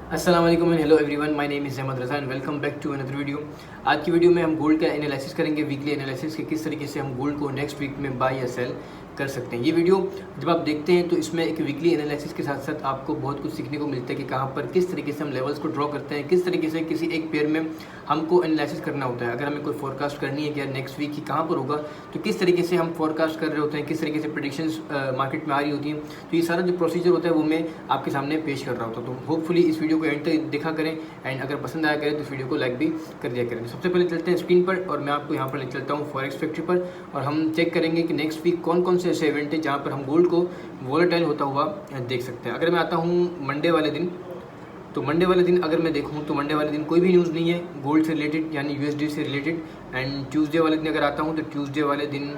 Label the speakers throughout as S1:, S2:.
S1: अस्सलाम वालेकुम and hello everyone, my name is Ahmad Raza and welcome back to another video. आज की वीडियो में हम गोल्ड का एनालिसिस करेंगे, वीकली एनालिसिस के किस तरीके से हम गोल्ड को नेक्स्ट वीक में बाय या सेल कर सकते हैं। ये वीडियो जब आप देखते हैं तो इसमें एक वीकली एनालिसिस के साथ साथ आपको बहुत कुछ सीखने को मिलता है कि कहाँ पर किस तरीके से हम लेवल्स को ड्रॉ करते हैं, किस तरीके से किसी एक पेयर में हमको एनालिसिस करना होता है। अगर हमें कोई फोरकास्ट करनी है कि यार नेक्स्ट वीक ही कहाँ पर होगा, तो किस तरीके से हम फोरकास्ट कर रहे होते हैं, किस तरीके से प्रेडिक्शंस मार्केट में आ रही होती हैं। तो ये सारा जो प्रोसीजर होता है वो मैं आपके सामने पेश कर रहा होता हूँ। तो होपफुली इस वीडियो को एंड तक देखा करें एंड अगर पसंद आया करें तो इस वीडियो को लाइक भी कर दिया करें। सबसे पहले चलते हैं स्क्रीन पर और मैं आपको यहाँ पर ले चलता हूँ फॉरेक्स फैक्ट्री पर और हम चेक करेंगे कि नेक्स्ट वीक कौन कौन से ऐसे इवेंट हैं जहाँ पर हम गोल्ड को वॉलेटाइल होता हुआ देख सकते हैं। अगर मैं आता हूँ मंडे वाले दिन, तो मंडे वाले दिन अगर मैं देखूँ तो मंडे वाले दिन कोई भी न्यूज़ नहीं है गोल्ड से रिलेटेड यानी यूएसडी से रिलेटेड। एंड ट्यूसडे वाले दिन अगर आता हूँ तो ट्यूसडे वाले दिन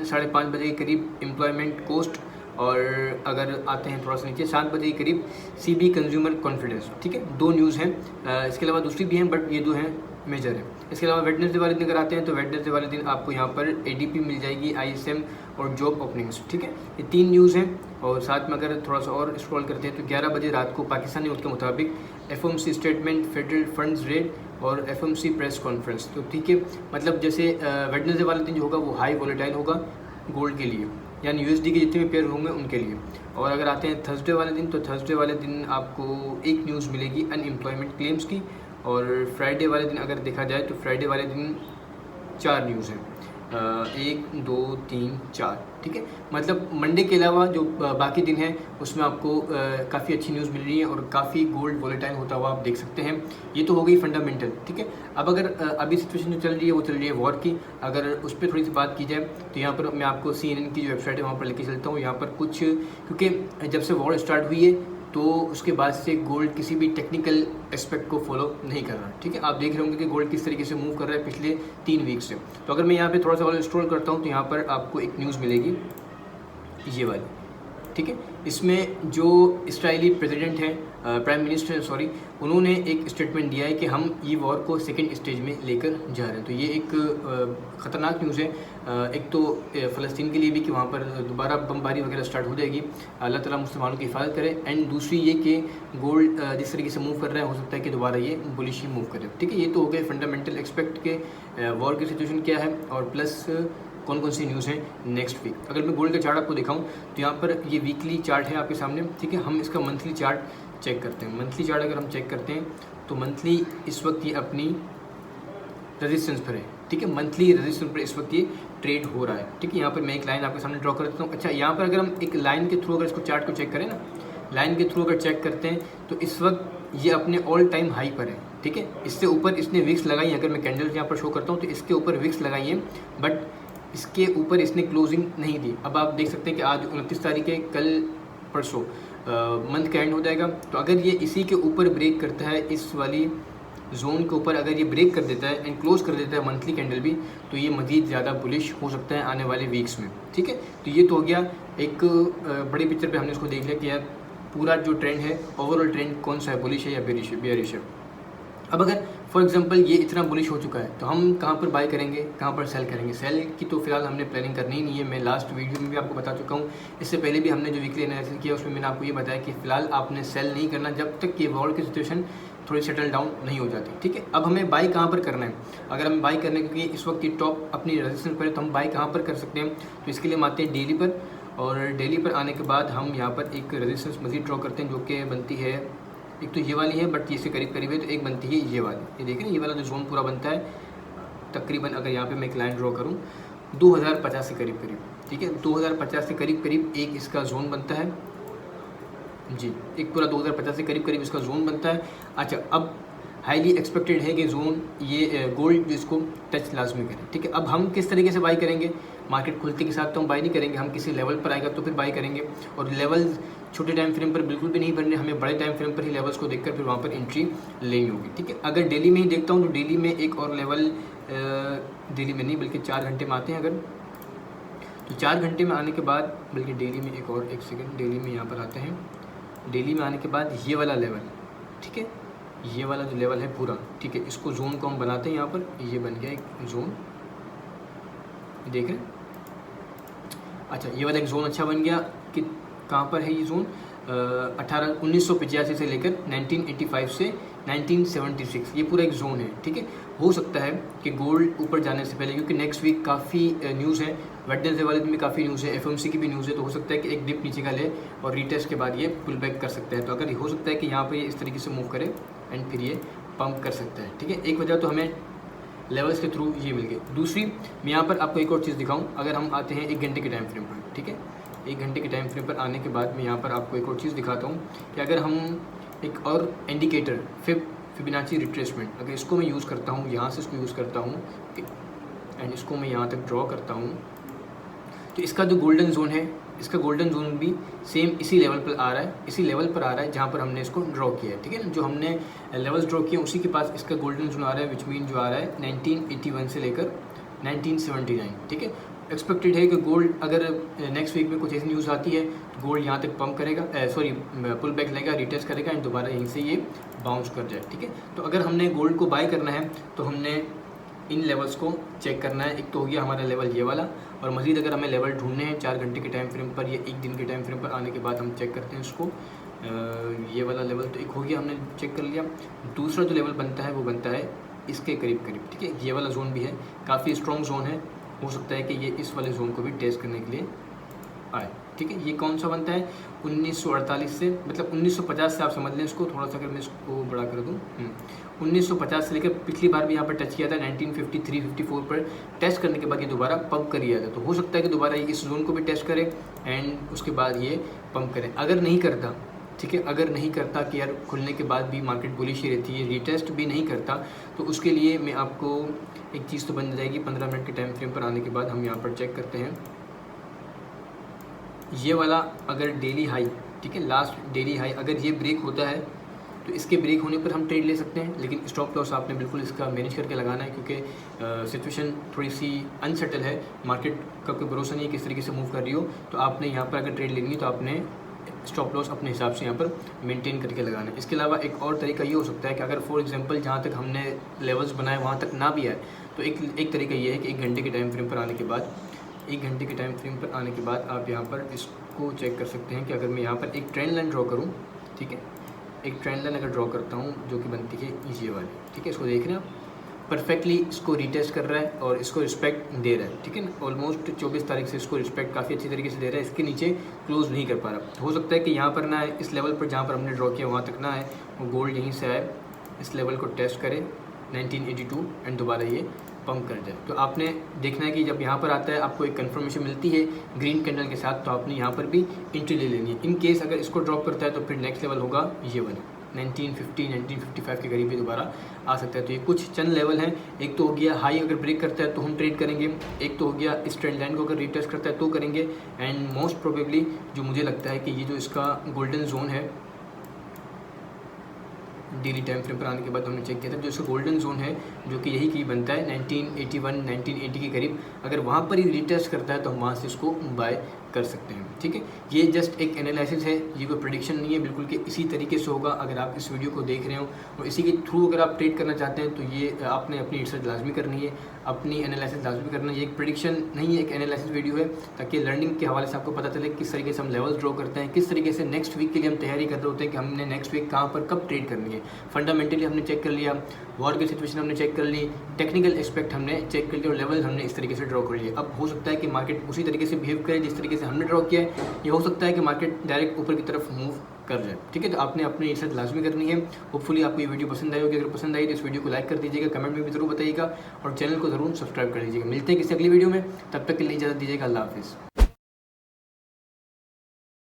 S1: 5:30 बजे के करीब एम्प्लॉयमेंट कोस्ट, और अगर आते हैं थोड़ा सा नीचे 7 बजे के करीब सीबी कंज्यूमर कॉन्फिडेंस। ठीक है, दो न्यूज़ हैं, इसके अलावा दूसरी भी हैं बट ये दो हैं मेजर है। इसके अलावा वेडनेसडे वाले दिन अगर आते हैं तो वेडनेसडे वाले दिन आपको यहाँ पर एडीपी मिल जाएगी, आईएसएम और जॉब ओपनिंग्स। ठीक है, ये तीन न्यूज़ हैं। और साथ में अगर थोड़ा सा और स्क्रॉल करते हैं तो 11 बजे रात को पाकिस्तानी वक्त के मुताबिक FOMC statement, federal funds rate और एफओएमसी प्रेस कॉन्फ्रेंस। तो ठीक है, मतलब जैसे वेडनेसडे वाले दिन जो होगा वो हाई वोलेटाइल होगा गोल्ड के लिए, यानी यूएसडी के जितने भी पेयर होंगे उनके लिए। और अगर आते हैं थर्सडे वाले दिन, तो थर्सडे वाले दिन आपको एक न्यूज़ मिलेगी अनएम्प्लॉयमेंट क्लेम्स की। और फ्राइडे वाले दिन अगर देखा जाए तो फ्राइडे वाले दिन 4 न्यूज़ हैं, 1 2 3 4। ठीक है, मतलब मंडे के अलावा जो बाकी दिन है उसमें आपको काफ़ी अच्छी न्यूज़ मिल रही है और काफ़ी गोल्ड वॉलेटाइल होता हुआ आप देख सकते हैं। ये तो हो गई फंडामेंटल। ठीक है, अब अगर अभी सिचुएशन जो चल रही है वो चल रही है वॉर की, अगर उस पर थोड़ी सी बात की जाए तो यहाँ पर मैं आपको CNN की जो वेबसाइट है वहाँ पर लेके चलता हूँ। यहाँ पर कुछ, क्योंकि जब से वॉर स्टार्ट हुई है तो उसके बाद से गोल्ड किसी भी टेक्निकल एस्पेक्ट को फॉलो नहीं कर रहा। ठीक है, आप देख रहे होंगे कि गोल्ड किस तरीके से मूव कर रहा है पिछले 3 वीक से। तो अगर मैं यहाँ पे थोड़ा सा और स्क्रॉल करता हूँ तो यहाँ पर आपको एक न्यूज़ मिलेगी ये वाली। ठीक है, इसमें जो इजरायली प्रेसिडेंट हैं, प्राइम मिनिस्टर सॉरी, उन्होंने एक स्टेटमेंट दिया है कि हम ये वॉर को सेकेंड स्टेज में लेकर जा रहे हैं। तो ये एक ख़तरनाक न्यूज़ है। एक तो फ़लस्तीन के लिए भी कि वहाँ पर दोबारा बमबारी वगैरह स्टार्ट हो जाएगी, अल्लाह ताला मुसलमानों की हिफाजत करे। एंड दूसरी ये कि गोल्ड जिस तरीके से मूव कर रहा है हो सकता है कि दोबारा ये बुलिश ही मूव करे। ठीक है, ये तो हो गए फंडामेंटल एक्सपेक्ट के वॉर की सिचुएशन क्या है और प्लस कौन कौन सी न्यूज़ हैं नेक्स्ट वीक। अगर मैं गोल्ड का चार्ट आपको दिखाऊं तो यहाँ पर ये वीकली चार्ट है आपके सामने। ठीक है, हम इसका मंथली चार्ट चेक करते हैं। मंथली चार्ट अगर हम चेक करते हैं तो मंथली इस वक्त ये अपनी रेजिस्टेंस पर है। ठीक है, मंथली रेजिस्टेंस पर इस वक्त ये ट्रेड हो रहा है। ठीक है, यहाँ पर मैं एक लाइन आपके सामने ड्रॉ कर देता हूँ। अच्छा, यहाँ पर अगर हम एक लाइन के थ्रू अगर इसको चार्ट को चेक करें ना, लाइन के थ्रू अगर चेक करते हैं तो इस वक्त ये अपने ऑल टाइम हाई पर है। ठीक है, इससे ऊपर इसने विक्स लगाई, अगर मैं कैंडल्स यहाँ पर शो करता हूँ तो इसके ऊपर विक्स लगाई है बट इसके ऊपर इसने क्लोजिंग नहीं दी। अब आप देख सकते हैं कि आज 29 तारीख है, कल परसों मंथ का एंड हो जाएगा। तो अगर ये इसी के ऊपर ब्रेक करता है, इस वाली जोन के ऊपर अगर ये ब्रेक कर देता है एंड क्लोज कर देता है मंथली कैंडल भी, तो ये मज़ीद ज़्यादा बुलिश हो सकता है आने वाले वीक्स में। ठीक है, तो ये तो हो गया एक बड़ी पिक्चर पे हमने इसको देख लिया कि यार पूरा जो ट्रेंड है, ओवरऑल ट्रेंड कौन सा है, बुलिश है या बेयरिश है। अब अगर फॉर एग्जांपल ये इतना बुलिश हो चुका है तो हम कहाँ पर बाय करेंगे, कहाँ पर सेल करेंगे। सेल की तो फिलहाल हमने प्लानिंग करनी ही नहीं है, मैं लास्ट वीडियो में भी आपको बता चुका हूँ। इससे पहले भी हमने जो वीकली एनालिसिस किया उसमें मैंने आपको ये बताया कि फ़िलहाल आपने सेल नहीं करना जब तक कि वॉर की सिचुएशन थोड़ी सेटल डाउन नहीं हो जाती। ठीक है, अब हमें बाई कहाँ पर करना है। अगर हमें बाई करने, क्योंकि इस वक्त की टॉप अपनी रेजिस्टेंस पर है, तो हम बाई कहाँ पर कर सकते हैं। तो इसके लिए हम आते हैं डेली पर, और डेली पर आने के बाद हम यहाँ पर एक रेजिस्टेंस मज़ीद ड्रॉ करते हैं जो कि बनती है, एक तो ये वाली है बट ये से करीब करीब है, तो एक बनती है ये वाली। ये देख रहे हैं, ये वाला जो जोन पूरा बनता है तकरीबन, अगर यहाँ पे मैं एक लाइन ड्रॉ करूँ 2050 के करीब करीब। ठीक है, 2050 के करीब करीब एक इसका जोन बनता है जी, एक पूरा 2050 के करीब करीब इसका जोन बनता है। अच्छा, अब हाईली एक्सपेक्टेड है कि जोन ये गोल्ड जिसको टच लाजमी करे। ठीक है, अब हम किस तरीके से बाई करेंगे, मार्केट खुलते के साथ तो हम बाई नहीं करेंगे, हम किसी लेवल पर आएगा तो फिर बाई करेंगे। और लेवल छोटे टाइम फ्रेम पर बिल्कुल भी नहीं बनने, हमें बड़े टाइम फ्रेम पर ही लेवल्स को देखकर फिर वहाँ पर एंट्री लेनी होगी। ठीक है, अगर डेली में ही देखता हूँ तो डेली में एक और लेवल, डेली में नहीं बल्कि 4 घंटे में आते हैं अगर, तो 4 घंटे में आने के बाद, बल्कि डेली में एक और, एक सेकेंड, डेली में यहाँ पर आते हैं। डेली में आने के बाद ये वाला लेवल, ठीक है, ये वाला जो लेवल है पूरा, ठीक है, इसको जोन को हम बनाते हैं। यहाँ पर ये बन गया एक जोन, देख रहे हैं। अच्छा, ये वाला एक जोन अच्छा बन गया कि कहाँ पर है ये जोन, 1985 से लेकर 1985 से 1976 ये पूरा एक जोन है, ठीक है। हो सकता है कि गोल्ड ऊपर जाने से पहले, क्योंकि नेक्स्ट वीक काफ़ी न्यूज़ है, वेडनेसडे वाले दिन में काफ़ी न्यूज़ है, एफओएमसी की भी न्यूज़ है, तो हो सकता है कि एक डिप नीचे का ले और रीटेस्ट के बाद ये पुल बैक कर सकता है। तो अगर हो सकता है कि यहाँ पर ये इस तरीके से मूव करे एंड फिर ये पंप कर सकता है, ठीक है। एक वजह तो हमें लेवल्स के थ्रू ये मिल गई। दूसरी, मैं यहाँ पर आपको एक और चीज़ दिखाऊँ, अगर हम आते हैं 1 घंटे के टाइम फ्रेम पर, ठीक है। 1 घंटे के टाइम फ्रेम पर आने के बाद मैं यहाँ पर आपको एक और चीज़ दिखाता हूँ कि अगर हम एक और इंडिकेटर फिबोनाची रिट्रेसमेंट, अगर इसको मैं यूज़ करता हूँ, यहाँ से इसको यूज़ करता हूँ एंड इसको मैं यहाँ तक ड्रॉ करता हूँ, तो इसका जो गोल्डन जोन है, इसका गोल्डन जोन भी सेम इसी लेवल पर आ रहा है, इसी लेवल पर आ रहा है जहाँ पर हमने इसको ड्रॉ किया है, ठीक है। जो हमने लेवल्स ड्रॉ किए उसी के पास इसका गोल्डन जोन आ रहा है, विच मीन जो आ रहा है 1981 से लेकर 1979, ठीक है। एक्सपेक्टेड है कि गोल्ड अगर नेक्स्ट वीक में कुछ ऐसी न्यूज़ आती है तो गोल्ड यहाँ तक पंप करेगा, पुल बैक लेगा, रिटेस्ट करेगा एंड दोबारा यहीं से ये बाउंस कर जाए, ठीक है। तो अगर हमने गोल्ड को बाय करना है तो हमने इन लेवल्स को चेक करना है। एक तो हो गया हमारा लेवल ये वाला, और मज़ीद अगर हमें लेवल ढूंढने हैं 4 घंटे के टाइम फ्रेम पर या 1 दिन के टाइम फ्रेम पर आने के बाद हम चेक करते हैं उसको। ये वाला लेवल तो एक हो गया, हमने चेक कर लिया। दूसरा जो लेवल बनता है वो बनता है इसके करीब करीब, ठीक है। ये वाला जोन भी है, काफ़ी स्ट्रॉन्ग जोन है, हो सकता है कि ये इस वाले जोन को भी टेस्ट करने के लिए आए, ठीक है। ये कौन सा बनता है 1948 से, मतलब 1950 से आप समझ लें इसको। थोड़ा सा अगर मैं इसको बड़ा कर दूँ, 1950 से लेकर पिछली बार भी यहाँ पर टच किया था 1953-54 पर। टेस्ट करने के बाद ये दोबारा पंप कर दिया था, तो हो सकता है कि दोबारा ये इस जोन को भी टेस्ट करे एंड उसके बाद ये पंप करे। अगर नहीं करता, ठीक है, अगर नहीं करता कि यार खुलने के बाद भी मार्केट बुलिश ही रहती है, रीटेस्ट भी नहीं करता, तो उसके लिए मैं आपको एक चीज़ तो बन जाएगी। 15 मिनट के टाइम फ्रेम पर आने के बाद हम यहाँ पर चेक करते हैं ये वाला, अगर डेली हाई, ठीक है, लास्ट डेली हाई अगर ये ब्रेक होता है तो इसके ब्रेक होने पर हम ट्रेड ले सकते हैं। लेकिन स्टॉप लॉस आपने बिल्कुल इसका मैनेज करके लगाना है, क्योंकि सिचुएशन थोड़ी सी अनसेटल है, मार्केट का कोई भरोसा नहीं है किस तरीके से मूव कर रही हो। तो आपने यहाँ पर अगर ट्रेड लेनी है तो आपने स्टॉप लॉस अपने हिसाब से यहाँ पर मेंटेन करके लगाना है। इसके अलावा एक और तरीका ये हो सकता है कि अगर फॉर एग्जांपल जहाँ तक हमने लेवल्स बनाए वहाँ तक ना भी आए, तो एक तरीका ये है कि 1 घंटे के टाइम फ्रेम पर आने के बाद, 1 घंटे के टाइम फ्रेम पर आने के बाद आप यहाँ पर इसको चेक कर सकते हैं कि अगर मैं यहाँ पर एक ट्रेंड लाइन ड्रॉ करूँ, ठीक है, एक ट्रेंड लाइन अगर ड्रॉ करता हूँ जो कि बनती है ये वाली, ठीक है। इसको देख रहे हैं आप, परफेक्टली इसको रीटेस्ट कर रहा है और इसको रिस्पेक्ट दे रहा है, ठीक है ना। ऑलमोस्ट 24 तारीख से इसको रिस्पेक्ट काफ़ी अच्छी तरीके से दे रहा है, इसके नीचे क्लोज नहीं कर पा रहा। हो सकता है कि यहाँ पर ना आए, इस लेवल पर जहाँ पर हमने ड्रॉ किया वहाँ तक ना आए, वो गोल्ड यहीं से आए, इस लेवल को टेस्ट करे 1982 एंड दोबारा ये पंप कर जाए। तो आपने देखना है कि जब यहाँ पर आता है आपको एक कंफर्मेशन मिलती है ग्रीन कैंडल के साथ, तो आपने यहाँ पर भी एंट्री ले लेनी है। इन केस अगर इसको ड्रॉप करता है तो फिर नेक्स्ट लेवल होगा ये वाला 1950-1955 के करीब भी दोबारा आ सकता है। तो ये कुछ चंद लेवल हैं। एक तो हो गया हाई अगर ब्रेक करता है तो हम ट्रेड करेंगे, एक तो हो गया इस ट्रेंड लाइन को अगर रिटेस्ट करता है तो करेंगे, एंड मोस्ट प्रोबेबली जो मुझे लगता है कि ये जो इसका गोल्डन जोन है डेली टाइम फ्रेम पर आने के बाद हमने चेक किया था, जो इसका गोल्डन जोन है जो कि यही की बनता है 1981-1980 के करीब, अगर वहाँ पर ही रिटेस्ट करता है तो हम वहाँ से इसको बाय कर सकते हैं, ठीक है। ये जस्ट एक एनालिसिस है, ये कोई प्रेडिक्शन नहीं है, बिल्कुल कि इसी तरीके से होगा। अगर आप इस वीडियो को देख रहे हो और इसी के थ्रू अगर आप ट्रेड करना चाहते हैं तो ये आपने अपनी रिसर्च लाजमी करनी है, अपनी एनालिसिस लाजमी करना है। ये एक प्रेडिक्शन नहीं है, एक एनालिसिस वीडियो है, ताकि लर्निंग के हवाले से आपको पता चले किस तरीके से हम लेवल्स ड्रॉ करते हैं, किस तरीके से नेक्स्ट वीक के लिए हम तैयारी कर रहे होते हैं कि हमने नेक्स्ट वीक कहाँ पर कब ट्रेड करनी है। फंडामेंटली हमने चेक कर लिया, वॉर की सिचुएशन हमने चेक कर ली, टेक्निकल एस्पेक्ट हमने चेक कर लिया और लेवल्स हमने इस तरीके से ड्रॉ कर लिए। अब हो सकता है कि मार्केट उसी तरीके से बिहेव करे जिस तरीके से हमने ड्रॉ किया है, ये हो सकता है कि मार्केट डायरेक्ट ऊपर की तरफ मूव कर जाए, ठीक है। तो आपने अपनी रिसर्च लाजमी करनी है। होपफुली आपको ये वीडियो पसंद आई होगी। अगर पसंद आई तो इस वीडियो को लाइक कर दीजिएगा, कमेंट में भी जरूर बताइएगा और चैनल को जरूर सब्सक्राइब कर लीजिएगा। मिलते हैं किसी अगली वीडियो में, तब तक के लिए इजाज़त दीजिएगा। अल्लाह हाफिज़।